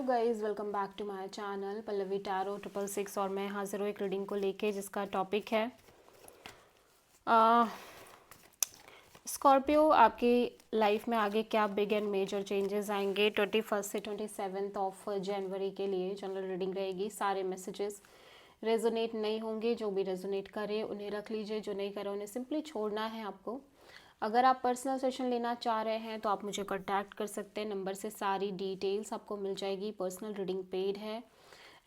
Hello guys, welcome back to my channel Pallavi tarot 666 और मैं हाजिर हूँ एक रीडिंग को लेके जिसका टॉपिक है स्कॉर्पियो। आपकी लाइफ में आगे क्या बिग एंड मेजर चेंजेस आएंगे 21 से 27 ऑफ जनवरी के लिए जनरल रीडिंग रहेगी। सारे मैसेजेस रेजोनेट नहीं होंगे, जो भी रेजोनेट करे उन्हें रख लीजिए, जो नहीं करे उन्हें सिंपली छोड़ना है आपको। अगर आप पर्सनल सेशन लेना चाह रहे हैं तो आप मुझे कांटेक्ट कर सकते हैं, नंबर से सारी डिटेल्स आपको मिल जाएगी। पर्सनल रीडिंग पेड है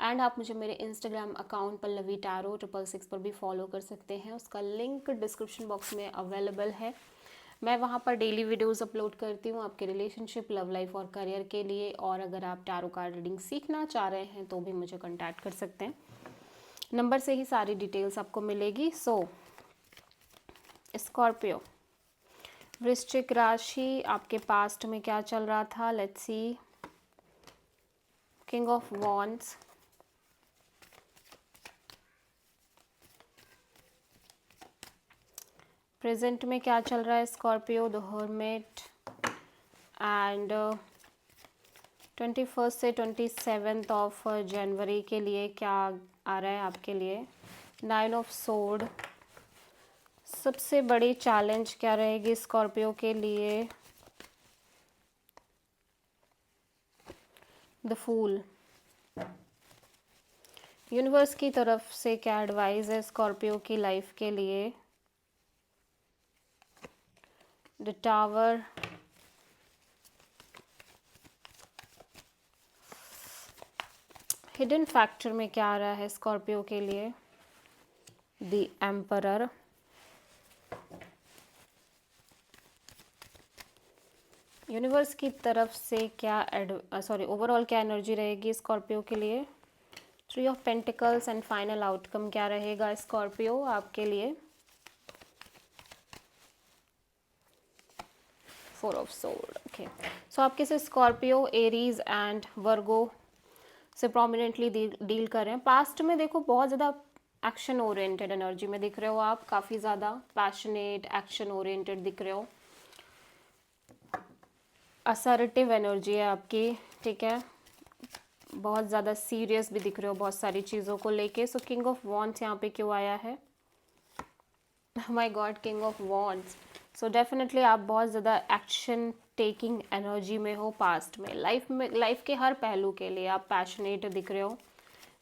एंड आप मुझे मेरे इंस्टाग्राम अकाउंट पल्लवी टैरो 666 पर भी फॉलो कर सकते हैं, उसका लिंक डिस्क्रिप्शन बॉक्स में अवेलेबल है। मैं वहाँ पर डेली वीडियोस अपलोड करती हूँ आपके रिलेशनशिप, लव लाइफ और करियर के लिए। और अगर आप टैरो कार्ड रीडिंग सीखना चाह रहे हैं तो भी मुझे कांटेक्ट कर सकते हैं, नंबर से ही सारी डिटेल्स आपको मिलेगी। स्कॉर्पियो वृश्चिक राशि, आपके पास्ट में क्या चल रहा था, let's see. King of wands, present में क्या चल रहा है स्कॉर्पियो, द हर्मिट। एंड 21 से 27 ऑफ जनवरी के लिए क्या आ रहा है आपके लिए। 9 ऑफ सोर्ड, सबसे बड़ी चैलेंज क्या रहेगी स्कॉर्पियो के लिए। द फूल, यूनिवर्स की तरफ से क्या एडवाइस है स्कॉर्पियो की लाइफ के लिए। द टावर, हिडन फैक्टर में क्या आ रहा है स्कॉर्पियो के लिए। द एम्परर, यूनिवर्स की तरफ से क्या ओवरऑल क्या एनर्जी रहेगी स्कॉर्पियो के लिए। 3 of pentacles and final outcome क्या रहेगा स्कॉर्पियो आपके लिए। 4 ऑफ सोर्ड। ओके, सो आपके से स्कॉर्पियो, एरीज एंड वर्गो से प्रोमिनेंटली डील कर रहे हैं। पास्ट में देखो बहुत ज़्यादा एक्शन ओरिएंटेड एनर्जी में दिख रहे हो आप, काफ़ी ज़्यादा पैशनेट एक्शन ओरिएंटेड दिख रहे हो, असर्टिव एनर्जी है आपकी, ठीक है। बहुत ज़्यादा सीरियस भी दिख रहे हो बहुत सारी चीज़ों को लेके। सो किंग ऑफ वॉन्ड्स यहाँ पे क्यों आया है, my God, king of wands. So definitely आप बहुत ज़्यादा एक्शन टेकिंग एनर्जी में हो। पास्ट में लाइफ के हर पहलू के लिए आप पैशनेट दिख रहे हो,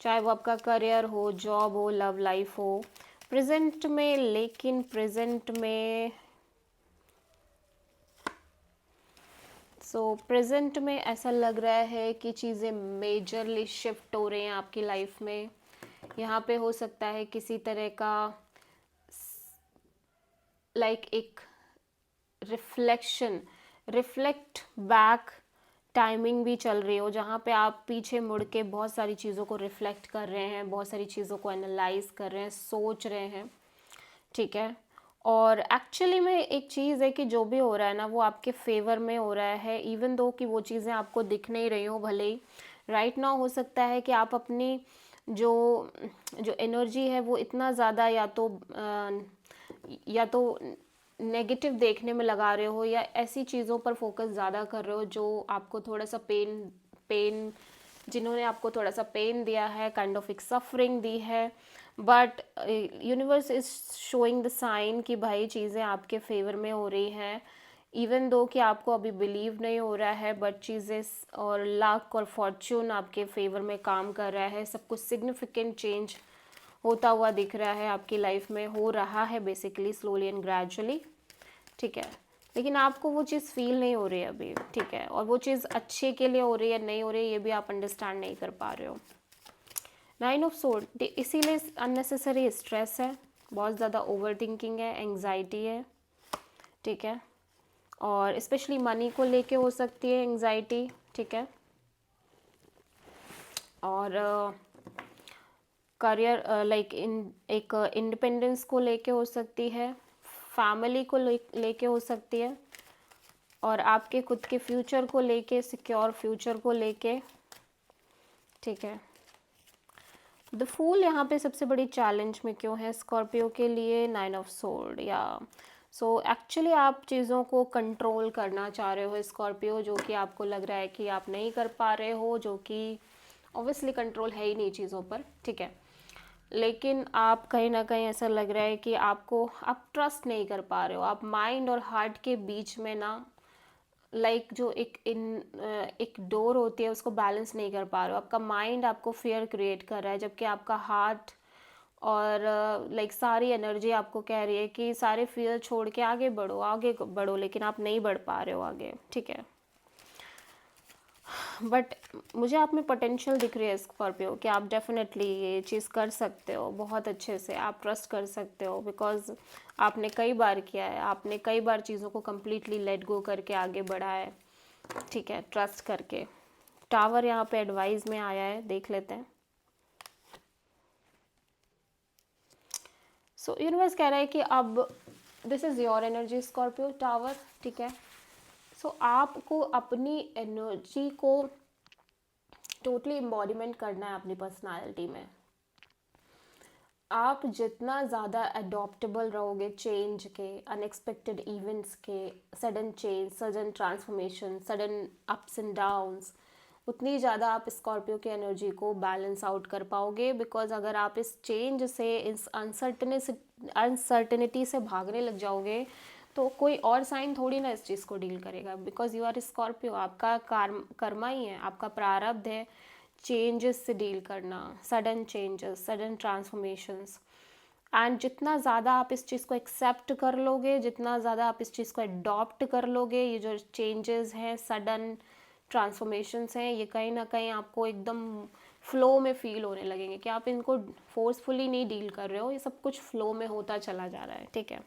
चाहे वो आपका करियर हो, जॉब हो, लव लाइफ हो। प्रेजेंट में प्रेजेंट में ऐसा लग रहा है कि चीज़ें मेजरली शिफ्ट हो रही हैं आपकी लाइफ में। यहाँ पे हो सकता है किसी तरह का एक रिफ्लेक्ट बैक टाइमिंग भी चल रही हो, जहाँ पे आप पीछे मुड़ के बहुत सारी चीज़ों को रिफ्लेक्ट कर रहे हैं, बहुत सारी चीज़ों को एनालाइज कर रहे हैं, सोच रहे हैं, ठीक है। और एक्चुअली में एक चीज़ है कि जो भी हो रहा है ना वो आपके फेवर में हो रहा है, इवन दो कि वो चीज़ें आपको दिख नहीं रही हो। भले ही राइट नाउ हो सकता है कि आप अपनी जो जो एनर्जी है वो इतना ज़्यादा या तो नेगेटिव देखने में लगा रहे हो, या ऐसी चीज़ों पर फोकस ज़्यादा कर रहे हो जो आपको थोड़ा सा पेन जिन्होंने आपको थोड़ा सा पेन दिया है, काइंड ऑफ एक सफरिंग दी है। But universe is showing the sign कि भाई चीज़ें आपके फेवर में हो रही हैं, इवन दो कि आपको अभी बिलीव नहीं हो रहा है, बट चीज़ें और लक और फॉर्च्यून आपके फेवर में काम कर रहा है। सब कुछ सिग्निफिकेंट चेंज होता हुआ दिख रहा है आपकी लाइफ में, हो रहा है बेसिकली स्लोली एंड ग्रेजुअली, ठीक है। लेकिन आपको वो चीज़ फील नहीं हो रही है अभी, ठीक है। और वो चीज़ अच्छे के लिए हो रही है नहीं हो रही है ये भी आप अंडरस्टैंड नहीं कर पा रहे हो। 9 ऑफ सोर्ड, इसीलिए अननेसेसरी स्ट्रेस है, बहुत ज़्यादा ओवर थिंकिंग है, एंग्जाइटी है, ठीक है। और स्पेशली मनी को लेके हो सकती है एंग्जाइटी, ठीक है। और करियर एक इंडिपेंडेंस को लेके हो सकती है, फैमिली को लेके हो सकती है, और आपके खुद के फ्यूचर को लेके, सिक्योर फ्यूचर को लेके, ठीक है। द फूल यहाँ पे सबसे बड़ी चैलेंज में क्यों है स्कॉर्पियो के लिए। 9 ऑफ सोर्ड, या सो एक्चुअली आप चीज़ों को कंट्रोल करना चाह रहे हो स्कॉर्पियो, जो कि आपको लग रहा है कि आप नहीं कर पा रहे हो, जो कि ऑब्वियसली कंट्रोल है ही नहीं चीज़ों पर, ठीक है। लेकिन आप कहीं ना कहीं ऐसा लग रहा है कि आप ट्रस्ट नहीं कर पा रहे हो, आप माइंड और हार्ट के बीच में ना जो एक डोर होती है उसको बैलेंस नहीं कर पा रहे हो। आपका माइंड आपको फियर क्रिएट कर रहा है, जबकि आपका हार्ट और सारी एनर्जी आपको कह रही है कि सारे फियर छोड़ के आगे बढ़ो, आगे बढ़ो, लेकिन आप नहीं बढ़ पा रहे हो आगे, ठीक है। बट मुझे आप में पोटेंशियल दिख रही है स्कॉर्पियो कि आप डेफिनेटली ये चीज़ कर सकते हो बहुत अच्छे से, आप ट्रस्ट कर सकते हो, बिकॉज आपने कई बार किया है, आपने कई बार चीज़ों को कम्प्लीटली लेट गो करके आगे बढ़ा है, ठीक है, ट्रस्ट करके। टावर यहाँ पे एडवाइस में आया है, देख लेते हैं। सो यूनिवर्स कह रहा है कि अब this is your energy Scorpio tower, ठीक है। सो आपको अपनी एनर्जी को टोटली एम्बॉडीमेंट करना है अपनी पर्सनालिटी में। आप जितना ज़्यादा अडॉप्टेबल रहोगे चेंज के, अनएक्सपेक्टेड इवेंट्स के, sudden change, sudden transformation, sudden ups and downs, उतनी ज़्यादा आप स्कॉर्पियो की एनर्जी को बैलेंस आउट कर पाओगे। बिकॉज अगर आप इस चेंज से, इस अनसर्टेनिटी से भागने लग जाओगे तो कोई और साइन थोड़ी ना इस चीज़ को डील करेगा। बिकॉज यू आर स्कॉर्पियो, आपका कर्मा ही है, आपका प्रारब्ध है चेंजेस से डील करना, sudden changes, sudden transformations. And जितना ज़्यादा आप इस चीज़ को एक्सेप्ट कर लोगे, जितना ज़्यादा आप इस चीज़ को अडॉप्ट कर लोगे, ये जो चेंजेस हैं, सडन ट्रांसफॉर्मेशंस हैं, ये कहीं ना कहीं आपको एकदम फ्लो में फील होने लगेंगे कि आप इनको फोर्सफुली नहीं डील कर रहे हो, ये सब कुछ फ्लो में होता चला जा रहा है, ठीक है।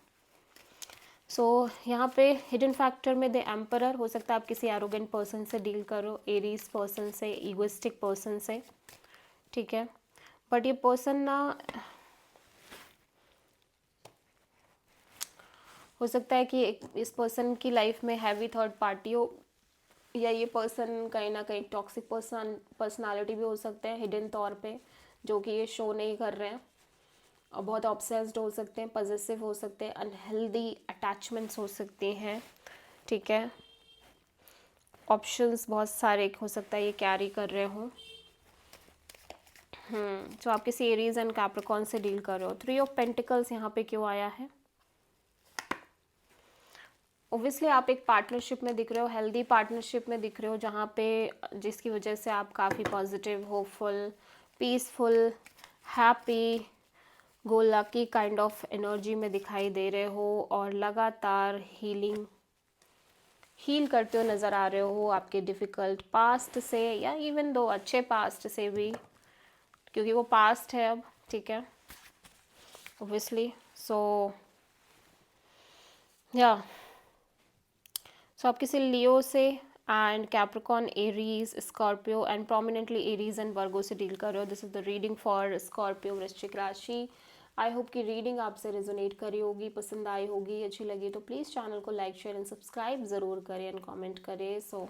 सो यहाँ पे हिडन फैक्टर में द एम्परर, हो सकता है आप किसी एरोगेंट पर्सन से डील करो, एरीज पर्सन से, ईगोइस्टिक पर्सन से, ठीक है। बट ये पर्सन ना, हो सकता है कि इस पर्सन की लाइफ में हैवी थर्ड पार्टी हो, या ये पर्सन कहीं ना कहीं टॉक्सिक पर्सनालिटी भी हो सकते हैं हिडन तौर पे, जो कि ये शो नहीं कर रहे हैं, और बहुत ऑब्सेस्ड हो सकते हैं, पॉजेसिव हो सकते हैं, अनहेल्दी अटैचमेंट्स हो सकती हैं, ठीक है। ऑप्शंस बहुत सारे हो सकता है ये कैरी कर रहे हों। तो आप किसी एरीज एंड कैप्रिकॉर्न से डील कर रहे हो। 3 ऑफ पेंटिकल्स यहाँ पे क्यों आया है? ओब्वियसली आप एक पार्टनरशिप में दिख रहे हो, हेल्दी पार्टनरशिप में दिख रहे हो, जहाँ पे जिसकी वजह से आप काफ़ी positive, hopeful, peaceful, happy, go lucky kind of energy में दिखाई दे रहे हो, और लगातार हील करते हो नज़र आ रहे हो आपके डिफ़िकल्ट पास्ट से, या इवन दो अच्छे पास्ट से भी, क्योंकि वो पास्ट है अब, ठीक है, ओब्वियसली। सो आप किसी लियो से and Capricorn, Aries, Scorpio and prominently Aries and वर्गो से डील कर रहे हो। This is the reading for Scorpio वृश्चिक राशि। आई होप कि रीडिंग आपसे रेजोनेट करी होगी, पसंद आई होगी, अच्छी लगी तो प्लीज़ चैनल को लाइक, शेयर एंड सब्सक्राइब ज़रूर करें एंड कमेंट करें। सो